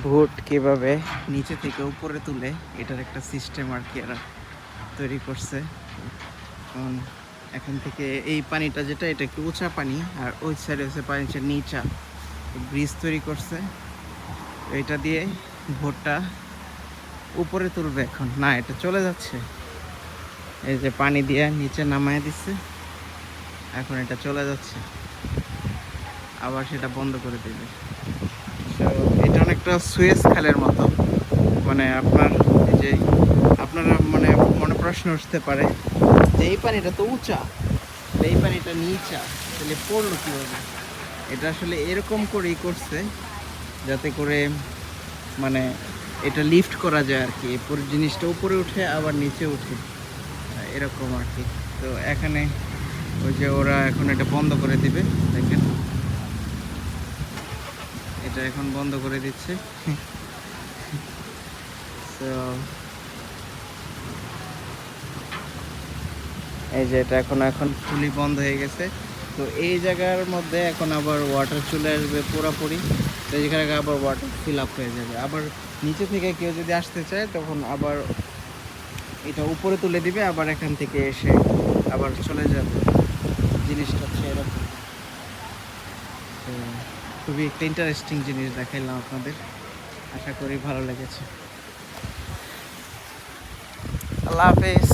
Vote কিভাবে নিচে থেকে উপরে তুলে এটার একটা সিস্টেম আর কি এরা তৈরি করছে। কারণ এখান থেকে এই পানিটা যেটা এটা একটু উঁচা পানি, আর ওই সাইডে হচ্ছে পানিটা নিচা, ব্রিজ তৈরি করছে। এটা দিয়ে ভোটটা উপরে তুলবে। এখন না, এটা চলে যাচ্ছে, এই যে পানি দিয়ে নিচে নামায় দিচ্ছে, এখন এটা চলে যাচ্ছে, আবার সেটা বন্ধ করে দেবে। তো এটা অনেকটা সুয়েজ খালের মতো। মানে আপনার এই যে আপনারা মানে মনে প্রশ্ন উঠতে পারে যে এই পানিটা তো উঁচা, এই পানিটা নিচা, তাহলে পড়লো কীভাবে? এটা আসলে এরকম করেই করছে যাতে করে মানে এটা লিফট করা যায় আর কি, পুরো জিনিসটা উপরে উঠে আবার নিচে উঠে, এরকম আর কি। তো এখানে ওই যে ওরা এখন এটা বন্ধ করে দিবে, দেখেন এটা এখন বন্ধ করে দিচ্ছে। তো এই যে এটা এখন এখন ফুলি বন্ধ হয়ে গেছে। তো এই জায়গার মধ্যে এখন আবার ওয়াটার চলে আসবে পুরোপুরি। তো এখানে আবার ওয়াটার ফিল আপ হয়ে যাবে। আবার নিচে থেকে কেউ যদি আসতে চায় তখন আবার এটা উপরে তুলে দিবে, আবার এখান থেকে এসে আবার চলে যাবে। জিনিসটা হচ্ছে এরকম। তো খুবই একটা ইন্টারেস্টিং জিনিস দেখাইলাম আপনাদের, আশা করি ভালো লেগেছে। আল্লাহ হাফেজ।